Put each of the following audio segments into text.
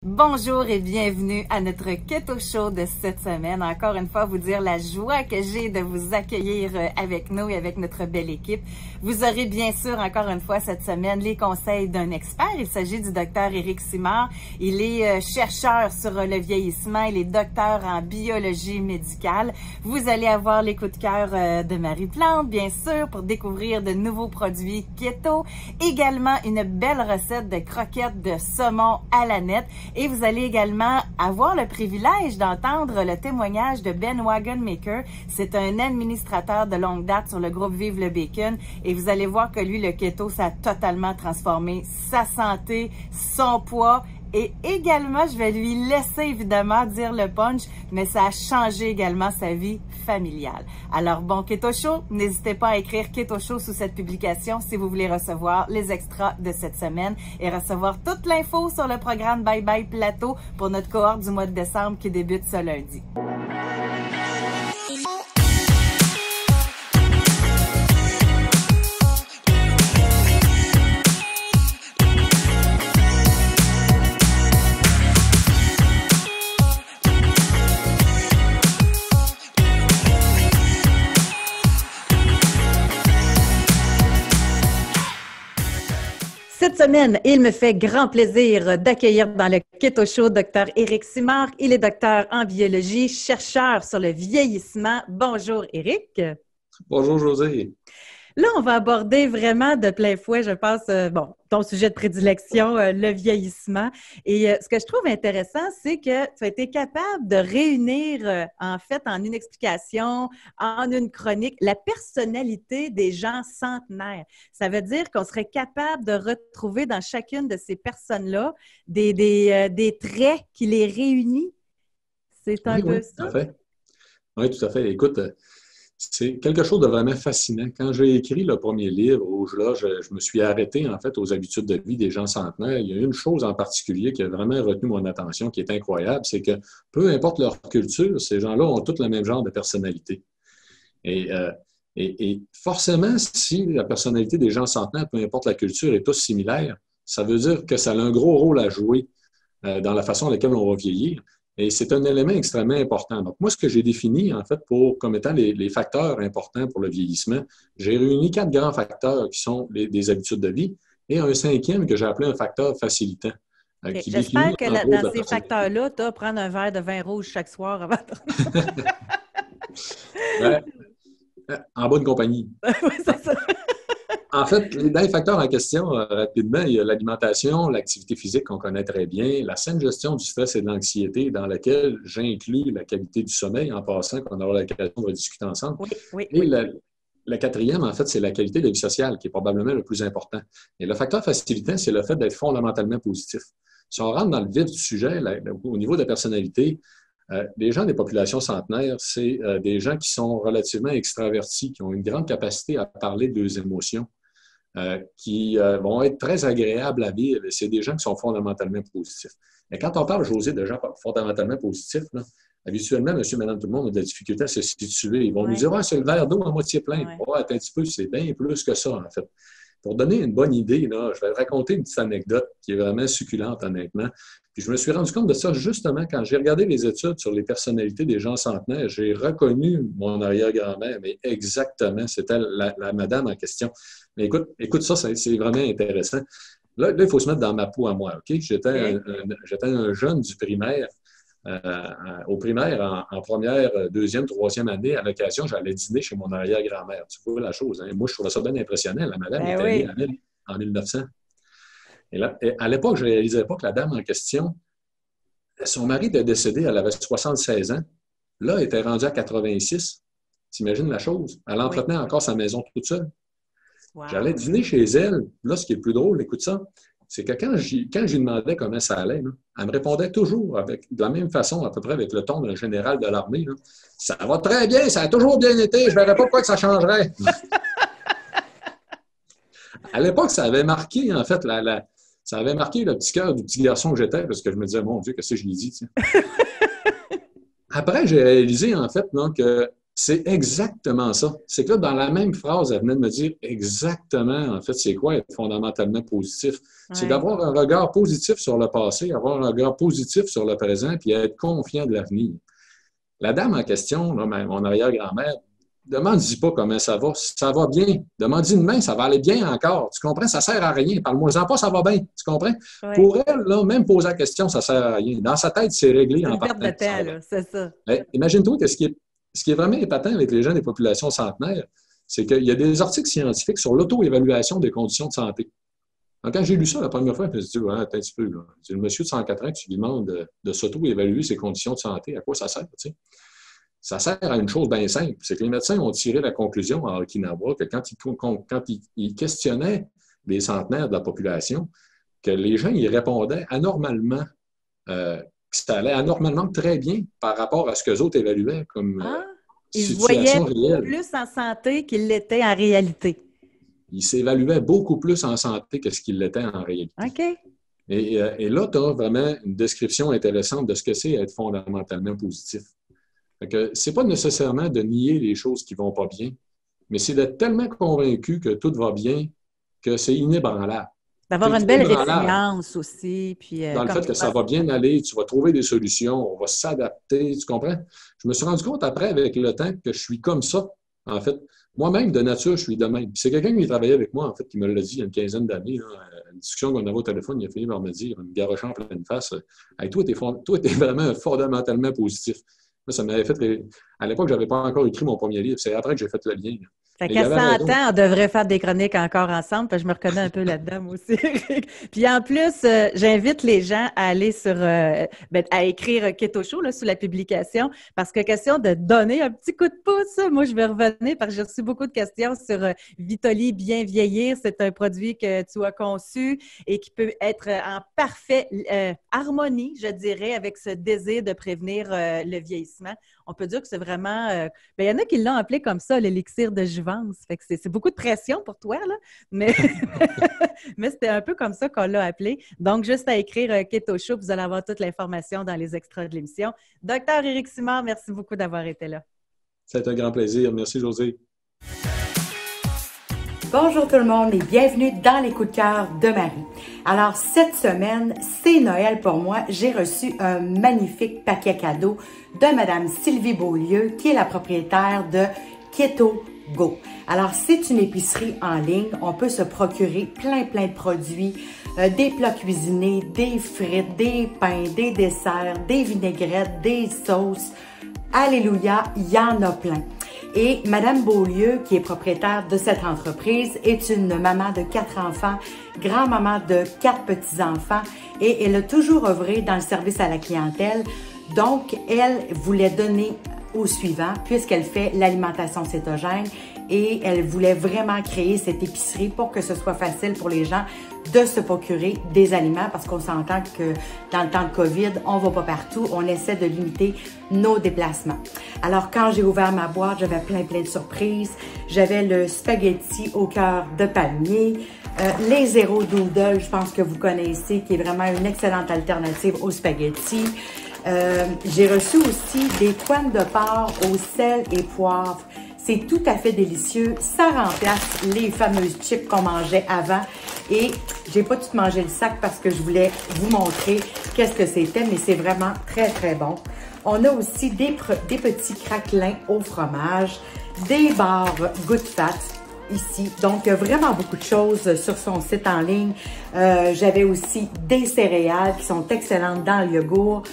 Bonjour et bienvenue à notre Keto Show de cette semaine. Encore une fois, vous dire la joie que j'ai de vous accueillir avec nous et avec notre belle équipe. Vous aurez bien sûr encore une fois cette semaine les conseils d'un expert. Il s'agit du docteur Éric Simard. Il est chercheur sur le vieillissement. Il est docteur en biologie médicale. Vous allez avoir les coups de cœur de Marie Plante, bien sûr, pour découvrir de nouveaux produits keto. Également une belle recette de croquettes de saumon à la nette. Et vous allez également avoir le privilège d'entendre le témoignage de Ben Wagonmaker. C'est un administrateur de longue date sur le groupe Vive le Bacon. Et vous allez voir que lui, le keto, ça a totalement transformé sa santé, son poids. Et également, je vais lui laisser évidemment dire le punch, mais ça a changé également sa vie familiale. Alors bon, Keto Show, n'hésitez pas à écrire Keto Show sous cette publication si vous voulez recevoir les extras de cette semaine et recevoir toute l'info sur le programme Bye Bye Plateau pour notre cohorte du mois de décembre qui débute ce lundi. Cette semaine, il me fait grand plaisir d'accueillir dans le Keto Show Dr. Éric Simard. Il est docteur en biologie, chercheur sur le vieillissement. Bonjour Éric. Bonjour José. Là, on va aborder vraiment de plein fouet, je pense, ton sujet de prédilection, le vieillissement. Et ce que je trouve intéressant, c'est que tu as été capable de réunir, en une explication, en une chronique, la personnalité des gens centenaires. Ça veut dire qu'on serait capable de retrouver dans chacune de ces personnes-là des traits qui les réunissent. C'est un peu ça? Tout à fait. Oui, tout à fait. Écoute, c'est quelque chose de vraiment fascinant. Quand j'ai écrit le premier livre, où je me suis arrêté en fait aux habitudes de vie des gens centenaires, il y a une chose en particulier qui a vraiment retenu mon attention, qui est incroyable, c'est que peu importe leur culture, ces gens-là ont tous le même genre de personnalité. Et forcément, si la personnalité des gens centenaires, peu importe la culture, est tous similaire, ça veut dire que ça a un gros rôle à jouer dans la façon à laquelle on va vieillir. Et c'est un élément extrêmement important. Donc, moi, ce que j'ai défini, en fait, comme étant les facteurs importants pour le vieillissement, j'ai réuni 4 grands facteurs qui sont des habitudes de vie et un 5e que j'ai appelé un facteur facilitant. J'espère que dans ces facteurs-là, tu vas prendre un verre de vin rouge chaque soir avant en bonne compagnie. Oui, c'est ça. En fait, dans les facteurs en question, rapidement, il y a l'alimentation, l'activité physique qu'on connaît très bien, la saine gestion du stress et de l'anxiété, dans laquelle j'inclus la qualité du sommeil, en passant, qu'on aura l'occasion de rediscuter ensemble. Oui. Et la 4e, en fait, c'est la qualité de vie sociale, qui est probablement le plus important. Et le facteur facilitant, c'est le fait d'être fondamentalement positif. Si on rentre dans le vif du sujet, au niveau de la personnalité, les gens des populations centenaires, c'est des gens qui sont relativement extravertis, qui ont une grande capacité à parler de leurs émotions. Qui vont être très agréables à vivre. C'est des gens qui sont fondamentalement positifs. Mais quand on parle, José, de gens fondamentalement positifs, là, habituellement, monsieur, madame, tout le monde a de la difficulté à se situer. Ils vont nous dire, c'est le verre d'eau à moitié plein. Attends un petit peu, c'est bien plus que ça, en fait. Pour donner une bonne idée, là, je vais raconter une petite anecdote qui est vraiment succulente, honnêtement. Puis je me suis rendu compte de ça justement quand j'ai regardé les études sur les personnalités des gens centenaires. J'ai reconnu mon arrière-grand-mère, mais exactement, c'était la madame en question. Mais écoute ça, c'est vraiment intéressant. Là, il faut se mettre dans ma peau à moi, OK? J'étais un jeune du primaire. Au primaire, en première, deuxième, troisième année, à l'occasion, j'allais dîner chez mon arrière-grand-mère. Tu vois la chose, hein? Moi, je trouvais ça bien impressionnant. La madame était née en 1900. Et là, à l'époque, je ne réalisais pas que la dame en question, son mari était décédé, elle avait 76 ans. Là, elle était rendue à 86. T'imagines la chose? Elle entretenait encore sa maison toute seule. Wow. J'allais dîner chez elle. Là, ce qui est le plus drôle, écoute ça, c'est que quand je lui demandais comment ça allait, là, elle me répondait toujours de la même façon, à peu près avec le ton d'un général de l'armée. Là. Ça va très bien, ça a toujours bien été, je ne verrais pas pourquoi que ça changerait. À l'époque, ça avait marqué, en fait, ça avait marqué le petit cœur du petit garçon que j'étais, parce que je me disais, mon Dieu, qu'est-ce que je lui dis, tiens. Après, j'ai réalisé, en fait, non, que C'est exactement ça. C'est que là, dans la même phrase, elle venait de me dire exactement, en fait, c'est quoi être fondamentalement positif. Ouais. C'est d'avoir un regard positif sur le passé, avoir un regard positif sur le présent, puis être confiant de l'avenir. La dame en question, là, mon arrière-grand-mère, demande-y pas comment ça va bien. Demande-y demain, ça va aller bien encore. Tu comprends? Ça sert à rien. Parle-moi-en pas, ça va bien. Tu comprends? Ouais. Pour elle, là, même poser la question, ça sert à rien. Dans sa tête, c'est réglé en partant. C'est une perte de temps, là, c'est ça. Imagine-toi que ce qui est vraiment épatant avec les gens des populations centenaires, c'est qu'il y a des articles scientifiques sur l'auto-évaluation des conditions de santé. Donc, quand j'ai lu ça la première fois, je me suis dit, ouais, attends un petit peu, là. Le monsieur de 104 ans, tu lui demandes de s'auto-évaluer ses conditions de santé, à quoi ça sert, tu sais? Ça sert à une chose bien simple, c'est que les médecins ont tiré la conclusion à Okinawa que quand ils questionnaient les centenaires de la population, que les gens y répondaient anormalement, que ça allait anormalement très bien par rapport à ce qu'eux autres évaluaient comme ils situation voyaient réelle. Plus en santé qu'ils l'étaient en réalité. Ils s'évaluaient beaucoup plus en santé que ce qu'ils l'étaient en réalité. OK. Et là, tu as vraiment une description intéressante de ce que c'est être fondamentalement positif. Ce n'est pas nécessairement de nier les choses qui ne vont pas bien, mais c'est d'être tellement convaincu que tout va bien que c'est inébranlable. D'avoir une belle résilience aussi. Puis, dans le fait que ça va bien aller, tu vas trouver des solutions, on va s'adapter, tu comprends? Je me suis rendu compte après, avec le temps, que je suis comme ça, en fait. Moi-même, de nature, je suis de même. Puis c'est quelqu'un qui travaillait avec moi, en fait, qui me l'a dit il y a une quinzaine d'années, une discussion qu'on avait au téléphone, il a fini par me dire, me garochant en pleine face, hey, toi, t'es vraiment fondamentalement positif. Moi, ça m'avait fait... À l'époque, je n'avais pas encore écrit mon premier livre. C'est après que j'ai fait le lien. Fait qu'à 100 ans, on devrait faire des chroniques encore ensemble, parce que je me reconnais un peu là-dedans, moi aussi. Puis en plus, j'invite les gens à aller à écrire Keto Show là, sous la publication, parce que question de donner un petit coup de pouce, moi, je vais revenir, parce que j'ai reçu beaucoup de questions sur Vitoli Bien Vieillir. C'est un produit que tu as conçu et qui peut être en parfaite harmonie, je dirais, avec ce désir de prévenir le vieillissement. On peut dire que c'est vraiment... il y en a qui l'ont appelé comme ça, l'élixir de jouvence. Fait que c'est beaucoup de pression pour toi, là. Mais, mais c'était un peu comme ça qu'on l'a appelé. Donc, juste à écrire Keto Show, vous allez avoir toute l'information dans les extras de l'émission. Docteur Éric Simard, merci beaucoup d'avoir été là. C'est un grand plaisir. Merci, Josée. Bonjour tout le monde et bienvenue dans les coups de cœur de Marie. Alors, cette semaine, c'est Noël pour moi. J'ai reçu un magnifique paquet cadeau de Madame Sylvie Beaulieu, qui est la propriétaire de Keto Go. Alors, c'est une épicerie en ligne. On peut se procurer plein de produits, des plats cuisinés, des frites, des pains, des desserts, des vinaigrettes, des sauces. Alléluia, il y en a plein. Et Madame Beaulieu, qui est propriétaire de cette entreprise, est une maman de 4 enfants, grand-maman de 4 petits-enfants et elle a toujours œuvré dans le service à la clientèle. Donc, elle voulait donner au suivant puisqu'elle fait l'alimentation cétogène et elle voulait vraiment créer cette épicerie pour que ce soit facile pour les gens de se procurer des aliments parce qu'on s'entend que dans le temps de COVID, on va pas partout, on essaie de limiter nos déplacements. Alors, quand j'ai ouvert ma boîte, j'avais plein de surprises. J'avais le spaghetti au cœur de palmier, les Zero Doodle, je pense que vous connaissez, qui est vraiment une excellente alternative au spaghetti. J'ai reçu aussi des poignes de porc au sel et poivre. C'est tout à fait délicieux. Ça remplace les fameuses chips qu'on mangeait avant. Et j'ai pas tout mangé le sac parce que je voulais vous montrer qu'est-ce que c'était, mais c'est vraiment très bon. On a aussi des petits craquelins au fromage, des barres Good Fat ici. Donc, il y a vraiment beaucoup de choses sur son site en ligne. J'avais aussi des céréales qui sont excellentes dans le yogourt,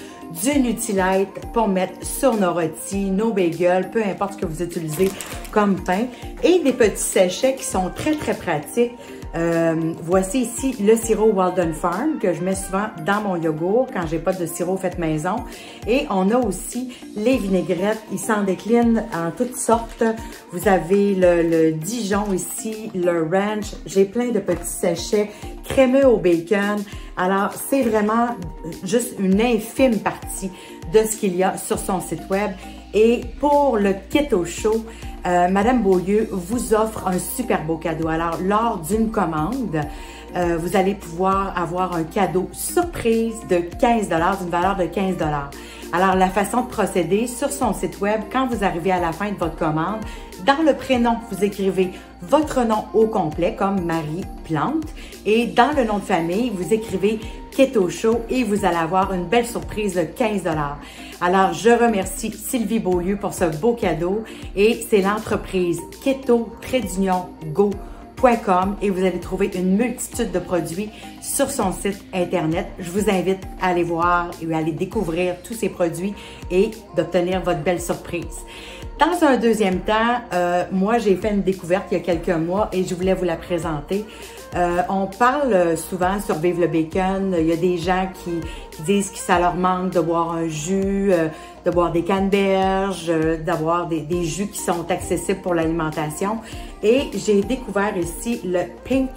du Nutrilite pour mettre sur nos rôtis, nos bagels, peu importe ce que vous utilisez comme pain, et des petits sachets qui sont très pratiques. Voici ici le sirop Walden Farm que je mets souvent dans mon yogourt quand j'ai pas de sirop fait maison. Et on a aussi les vinaigrettes. Ils s'en déclinent en toutes sortes. Vous avez le Dijon ici, le ranch. J'ai plein de petits sachets crémeux au bacon. Alors, c'est vraiment juste une infime partie de ce qu'il y a sur son site web. Et pour le Keto Show, Madame Beaulieu vous offre un super beau cadeau. Alors, lors d'une commande, vous allez pouvoir avoir un cadeau surprise de 15 $, d'une valeur de 15 $. Alors, la façon de procéder, sur son site web, quand vous arrivez à la fin de votre commande, dans le prénom, vous écrivez votre nom au complet, comme Marie Plante, et dans le nom de famille, vous écrivez Keto Show et vous allez avoir une belle surprise de 15 $. Alors, je remercie Sylvie Beaulieu pour ce beau cadeau et c'est l'entreprise keto-go.com et vous allez trouver une multitude de produits sur son site Internet. Je vous invite à aller voir et à aller découvrir tous ces produits et d'obtenir votre belle surprise. Dans un deuxième temps, moi, j'ai fait une découverte il y a quelques mois et je voulais vous la présenter. On parle souvent sur Vive le Bacon, il y a des gens qui disent que ça leur manque de boire un jus, de boire des canneberges, d'avoir des jus qui sont accessibles pour l'alimentation. Et j'ai découvert ici le Pink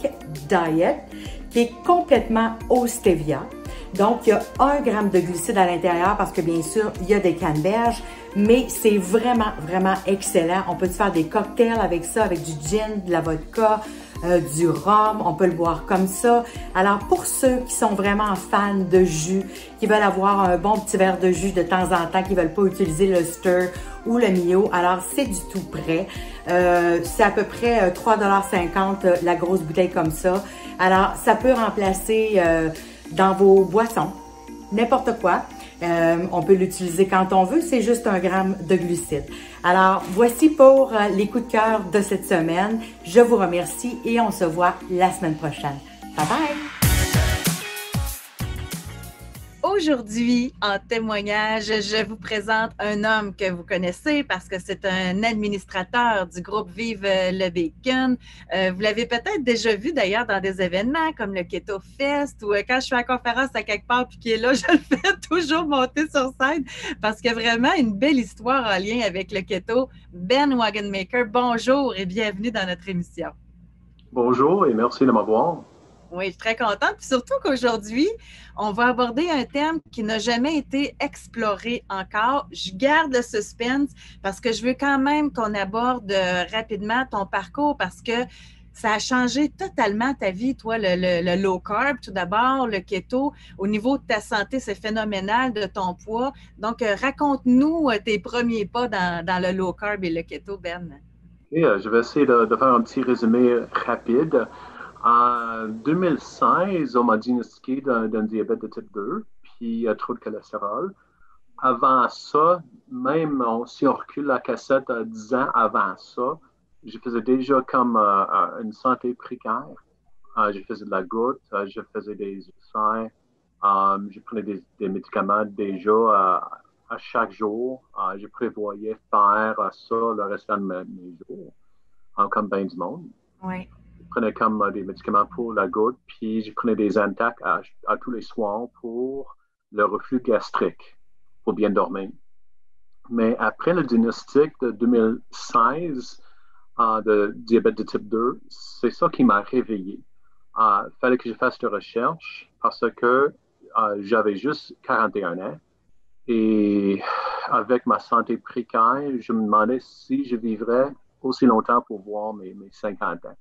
Diet qui est complètement au stevia. Donc, il y a 1 gramme de glucides à l'intérieur parce que bien sûr, il y a des canneberges, mais c'est vraiment, vraiment excellent. On peut faire des cocktails avec ça, avec du gin, de la vodka, du rhum, on peut le boire comme ça. Alors, pour ceux qui sont vraiment fans de jus, qui veulent avoir un bon petit verre de jus de temps en temps, qui veulent pas utiliser le Stir ou le Mio, alors c'est du tout prêt. C'est à peu près 3,50 $ la grosse bouteille comme ça. Alors, ça peut remplacer dans vos boissons, n'importe quoi. On peut l'utiliser quand on veut, c'est juste 1 gramme de glucides. Alors, voici pour les coups de cœur de cette semaine. Je vous remercie et on se voit la semaine prochaine. Bye bye! Aujourd'hui, en témoignage, je vous présente un homme que vous connaissez parce que c'est un administrateur du groupe Vive le Bacon. Vous l'avez peut-être déjà vu d'ailleurs dans des événements comme le Keto Fest ou quand je fais la conférence à quelque part puis qu'il est là, je le fais toujours monter sur scène parce qu'il y a vraiment une belle histoire en lien avec le keto. Ben Wagenmaker, bonjour et bienvenue dans notre émission. Bonjour et merci de m'avoir. Oui, je suis très contente. Puis surtout qu'aujourd'hui, on va aborder un thème qui n'a jamais été exploré encore. Je garde le suspense parce que je veux quand même qu'on aborde rapidement ton parcours parce que ça a changé totalement ta vie, toi, le low carb, tout d'abord, le keto. Au niveau de ta santé, c'est phénoménal, de ton poids. Donc, raconte-nous tes premiers pas dans le low carb et le keto, Ben. Okay, je vais essayer de faire un petit résumé rapide. En 2016, on m'a diagnostiqué d'un diabète de type 2, puis trop de cholestérol. Avant ça, même si on recule la cassette 10 ans avant ça, je faisais déjà comme une santé précaire. Je faisais de la goutte, je faisais des ulcères, je prenais des médicaments déjà à chaque jour. Je prévoyais faire ça le restant de mes jours, comme bien du monde. Oui. Je prenais comme des médicaments pour la goutte, puis je prenais des Zantac à tous les soirs pour le reflux gastrique, pour bien dormir. Mais après le diagnostic de 2016 de diabète de type 2, c'est ça qui m'a réveillé. Il fallait que je fasse de recherche parce que j'avais juste 41 ans et avec ma santé précaire, je me demandais si je vivrais aussi longtemps pour voir mes 50 ans.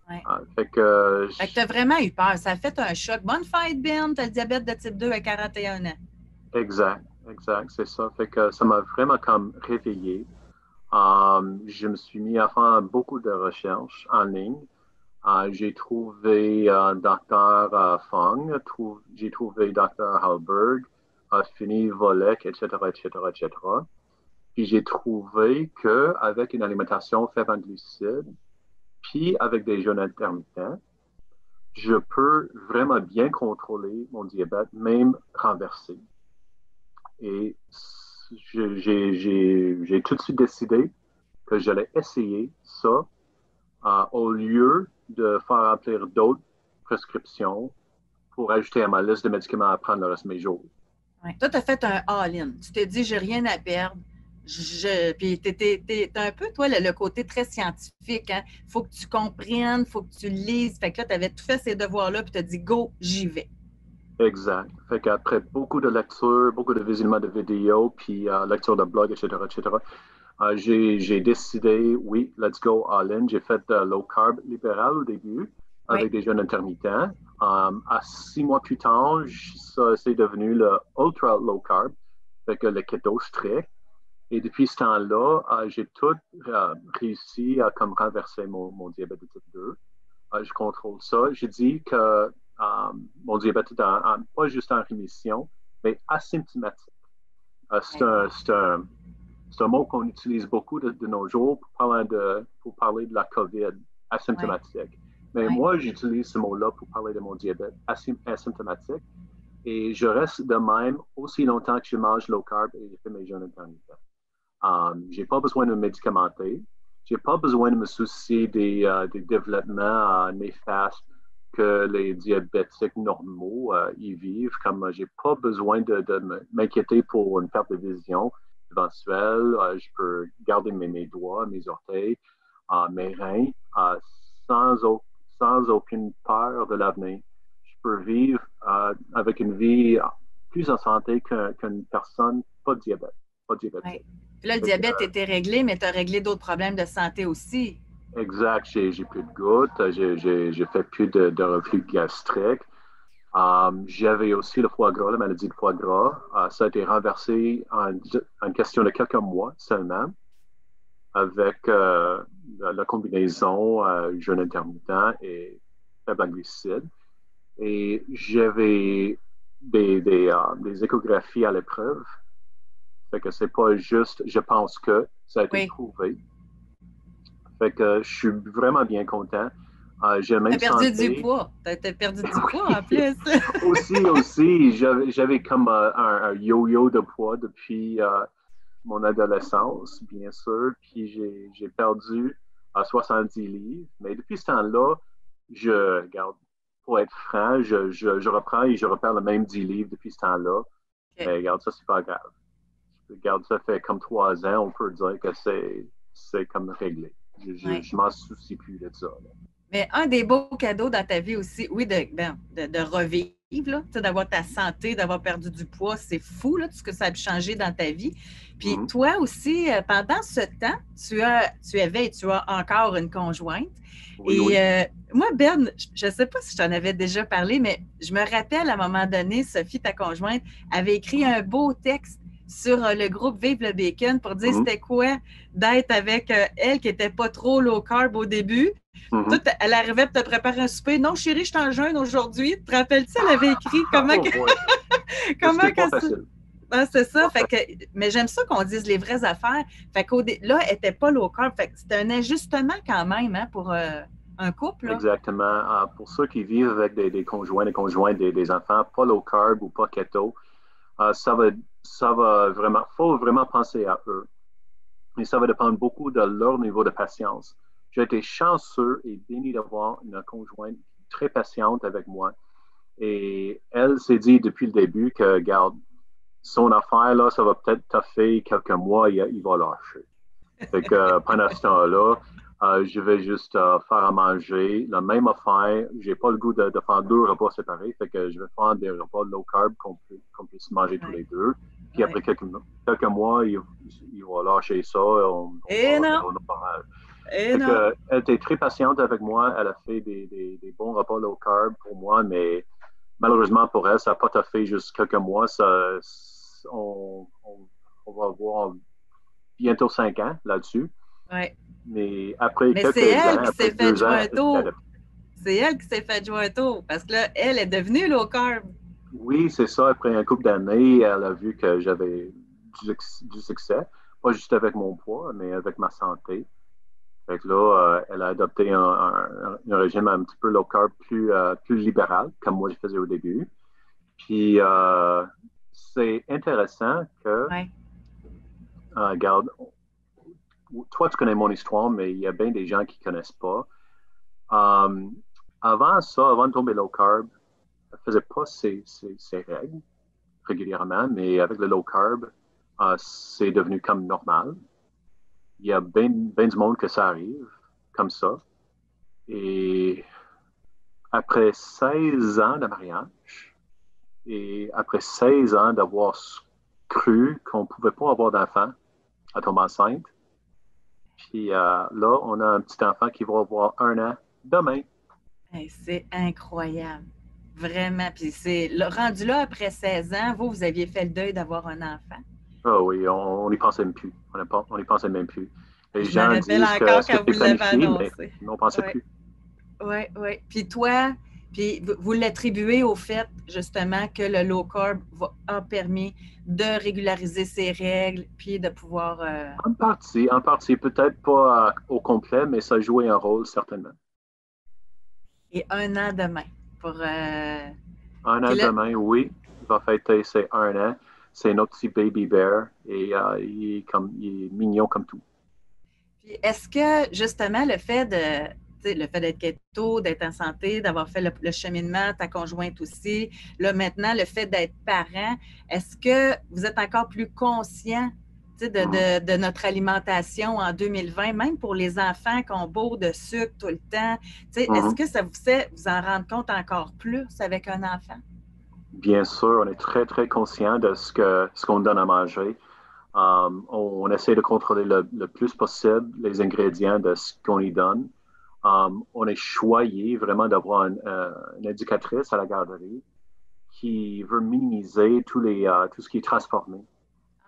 Ouais. Fait que tu as vraiment eu peur. Ça a fait un choc. Bonne fête, Ben. Tu as le diabète de type 2 à 41 ans. Exact, c'est ça. Fait que ça m'a vraiment comme réveillé. Je me suis mis à faire beaucoup de recherches en ligne. J'ai trouvé Dr. Fung, j'ai trouvé Dr. Halberg, Fini Volek, etc. Puis j'ai trouvé qu'avec une alimentation faible en glucides, puis avec des jeûnes intermittents, je peux vraiment bien contrôler mon diabète, même renversé. Et j'ai tout de suite décidé que j'allais essayer ça au lieu de faire remplir d'autres prescriptions pour ajouter à ma liste de médicaments à prendre le reste de mes jours. Ouais. Toi, tu as fait un all-in. Tu t'es dit, j'ai rien à perdre. Puis t'es un peu, toi, le côté très scientifique. Hein? Faut que tu comprennes, faut que tu lises. Fait que là, tu avais tout fait ces devoirs-là, puis tu as dit, go, j'y vais. Exact. Fait qu'après beaucoup de lectures, beaucoup de visionnements de vidéos, puis lecture de blogs, etc., j'ai décidé, oui, let's go all-in. J'ai fait low carb libéral au début, avec des jeûnes intermittents. À 6 mois plus tard, ça c'est devenu le ultra low carb. fait que le keto strict. Et depuis ce temps-là, j'ai tout réussi à comme renverser mon diabète de type 2. Je contrôle ça. J'ai dit que mon diabète est pas juste en rémission, mais asymptomatique. C'est un mot qu'on utilise beaucoup de nos jours pour parler de la COVID, asymptomatique. Ouais. Mais moi, j'utilise ce mot-là pour parler de mon diabète asymptomatique. Et je reste de même aussi longtemps que je mange low carb et je fais mes jeûnes intermittents. Je n'ai pas besoin de me médicamenter. Je n'ai pas besoin de me soucier des développements néfastes que les diabétiques normaux y vivent. Comme je n'ai pas besoin de m'inquiéter pour une perte de vision éventuelle. Je peux garder mes doigts, mes orteils, mes reins sans aucune peur de l'avenir. Je peux vivre avec une vie plus en santé qu'une personne pas diabétique. Ouais. Puis là, le diabète était réglé, mais tu as réglé d'autres problèmes de santé aussi. Exact. J'ai plus de gouttes, j'ai fait plus de reflux gastrique. J'avais aussi le foie gras, la maladie de foie gras. Ça a été renversé en question de quelques mois seulement avec la combinaison jeûne intermittent et faible glucides. Et j'avais des échographies à l'épreuve. Fait que c'est pas juste, je pense que ça a été prouvé. Fait que je suis vraiment bien content. J'ai même perdu du poids. T'as perdu du poids en plus. aussi. J'avais comme un yo-yo de poids depuis mon adolescence, bien sûr. Puis j'ai perdu 70 livres. Mais depuis ce temps-là, regarde, pour être franc, je reprends et je repère le même 10 livres depuis ce temps-là. Okay. Mais regarde, ça, c'est pas grave. Regarde, ça fait comme 3 ans, on peut dire que c'est comme réglé. Je m'en soucie plus de ça. Là. Mais un des beaux cadeaux dans ta vie aussi, oui, de revivre, d'avoir ta santé, d'avoir perdu du poids, c'est fou, là, tout ce que ça a changé dans ta vie. Puis toi aussi, pendant ce temps, tu avais et tu as encore une conjointe. Oui, moi, Ben, je ne sais pas si je t'en avais déjà parlé, mais je me rappelle à un moment donné, Sophie, ta conjointe, avait écrit un beau texte sur le groupe Vive le Bacon pour dire c'était quoi d'être avec elle qui n'était pas trop low carb au début. Tout, elle arrivait pour te préparer un souper. Non, chérie, je suis en jeûne aujourd'hui. Tu te rappelles-tu, elle avait écrit comment c'est ça. Fait que, mais j'aime ça qu'on dise les vraies affaires. Fait que là, elle n'était pas low carb. Fait que c'était un ajustement quand même pour un couple. Là. Exactement. Pour ceux qui vivent avec des conjoints, des enfants, pas low carb ou pas keto, ça va vraiment, faut vraiment penser à eux. Et ça va dépendre beaucoup de leur niveau de patience. J'ai été chanceux et béni d'avoir une conjointe très patiente avec moi. Et elle s'est dit depuis le début que, regarde, son affaire, là, ça va peut-être taffer quelques mois, il va lâcher. Fait que pendant ce temps-là, je vais juste faire à manger la même affaire. J'ai pas le goût de faire 2 repas séparés. Fait que je vais faire des repas low carb qu'on puisse manger tous les deux. Puis après quelques mois, il va lâcher ça. Elle était très patiente avec moi. Elle a fait des bons repas low carb pour moi, mais malheureusement pour elle, ça n'a pas fait juste quelques mois. On va avoir bientôt 5 ans là-dessus. Ouais. Mais après quelques ans, après 2 ans, c'est elle qui s'est fait jouer un tour parce que là, elle est devenue low carb. Oui, c'est ça. Après un couple d'années, elle a vu que j'avais du succès, pas juste avec mon poids, mais avec ma santé. Fait que là, elle a adopté un régime un petit peu low carb plus libéral, comme moi je faisais au début. Puis, c'est intéressant que, regarde, toi, tu connais mon histoire, mais il y a bien des gens qui ne connaissent pas. Avant de tomber low carb, elle ne faisait pas ses règles régulièrement, mais avec le low carb, c'est devenu comme normal. Il y a bien du monde que ça arrive comme ça. Et après 16 ans de mariage et après 16 ans d'avoir cru qu'on ne pouvait pas avoir d'enfant, à tomber enceinte, puis là, on a un petit enfant qui va avoir 1 an demain. Hey, c'est incroyable. Vraiment. Puis c'est rendu là, après 16 ans, vous aviez fait le deuil d'avoir un enfant. Oh oui, on n'y pensait même plus. On n'y pensait même plus. Les Je me gens rappelle disent que encore c'était quand vous l'avez planifié, annoncé. mais on ne pensait Ouais. plus. Oui, oui. Puis toi, puis vous l'attribuez au fait, justement, que le low carb a permis de régulariser ses règles, puis de pouvoir... En partie, peut-être pas au complet, mais ça jouait un rôle, certainement. Et 1 an demain pour... Un an là, demain, oui. Il va fêter ses 1 an. C'est notre petit baby bear et il est mignon comme tout. Puis est-ce que, justement, le fait d'être keto, d'être en santé, d'avoir fait le cheminement, ta conjointe aussi, là, maintenant, le fait d'être parent, est-ce que vous êtes encore plus conscient de notre alimentation en 2020, même pour les enfants qui ont beau de sucre tout le temps? Est-ce que ça vous fait vous en rendre compte encore plus avec un enfant? Bien sûr, on est très, très conscient de ce qu'on donne à manger. On essaie de contrôler le plus possible les ingrédients de ce qu'on y donne. On est choyé vraiment d'avoir une éducatrice à la garderie qui veut minimiser tout ce qui est transformé.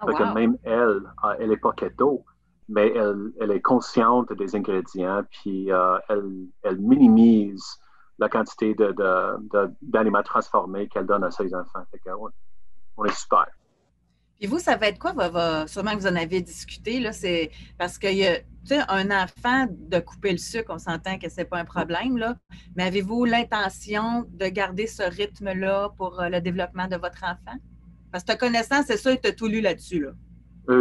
Oh, wow. Même elle n'est pas keto, mais elle est consciente des ingrédients, puis elle minimise la quantité d'aliments transformés qu'elle donne à ses enfants. On est super. Puis vous, ça va être quoi? Sûrement que vous en avez discuté, là, c'est parce que un enfant, de couper le sucre, on s'entend que ce n'est pas un problème, là, mais avez-vous l'intention de garder ce rythme-là pour le développement de votre enfant? Parce que ta connaissance, c'est sûr que tu as tout lu là-dessus. Là.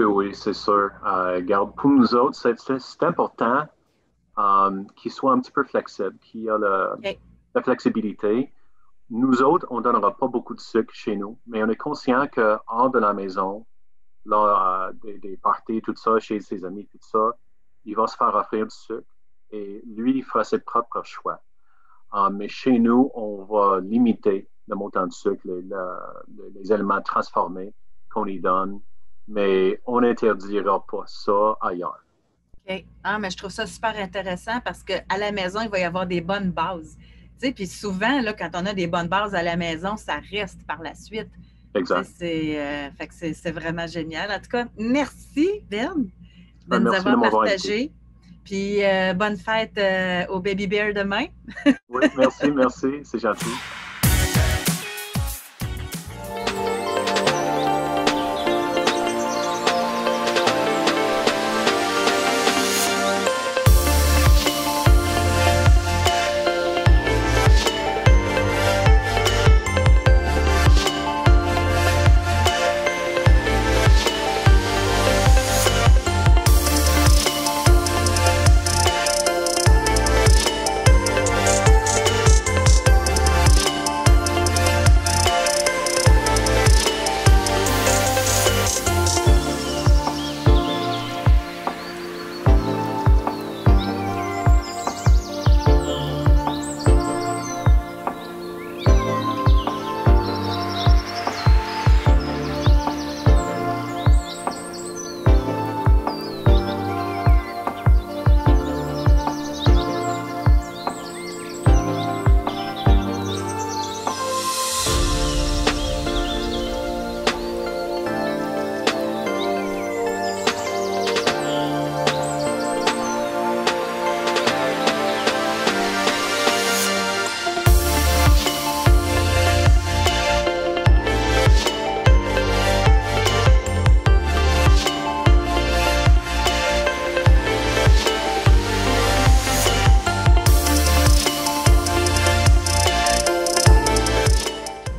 Oui, c'est sûr. Regarde, pour nous autres, c'est important qu'il soit un petit peu flexible, qu'il y a la flexibilité. Nous autres, on ne donnera pas beaucoup de sucre chez nous, mais on est conscient que hors de la maison, là, des parties, tout ça, chez ses amis, tout ça, il va se faire offrir du sucre et lui, il fera ses propres choix. Mais chez nous, on va limiter le montant de sucre, les éléments transformés qu'on y donne, mais on n'interdira pas ça ailleurs. OK. Mais je trouve ça super intéressant parce qu'à la maison, il va y avoir des bonnes bases. Puis souvent, là, quand on a des bonnes bases à la maison, ça reste par la suite. Exact. C'est vraiment génial. En tout cas, merci, Ben, de nous merci avoir partagé. Puis bonne fête au Baby Bear demain. Oui, merci, c'est gentil.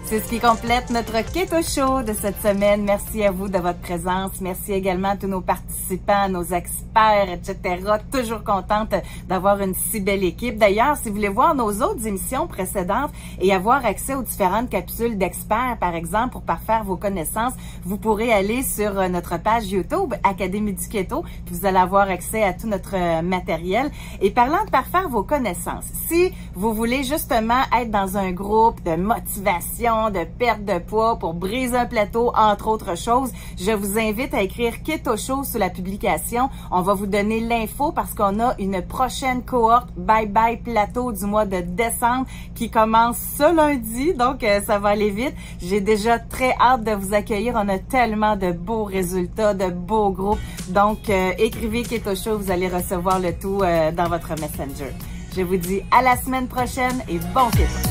C'est ce qui complète notre Keto Show de cette semaine. Merci à vous de votre présence. Merci également à tous nos participants, nos experts, etc. Toujours contente d'avoir une si belle équipe. D'ailleurs, si vous voulez voir nos autres émissions précédentes et avoir accès aux différentes capsules d'experts, par exemple, pour parfaire vos connaissances, vous pourrez aller sur notre page YouTube, Académie du Keto, puis vous allez avoir accès à tout notre matériel. Et parlant de parfaire vos connaissances, si vous voulez justement être dans un groupe de motivation, de de perte de poids, pour briser un plateau, entre autres choses. Je vous invite à écrire Keto Show sous la publication. On va vous donner l'info parce qu'on a une prochaine cohorte Bye Bye Plateau du mois de décembre qui commence ce lundi, donc ça va aller vite. J'ai déjà très hâte de vous accueillir. On a tellement de beaux résultats, de beaux groupes. Donc, écrivez Keto Show, vous allez recevoir le tout dans votre Messenger. Je vous dis à la semaine prochaine et bon keto!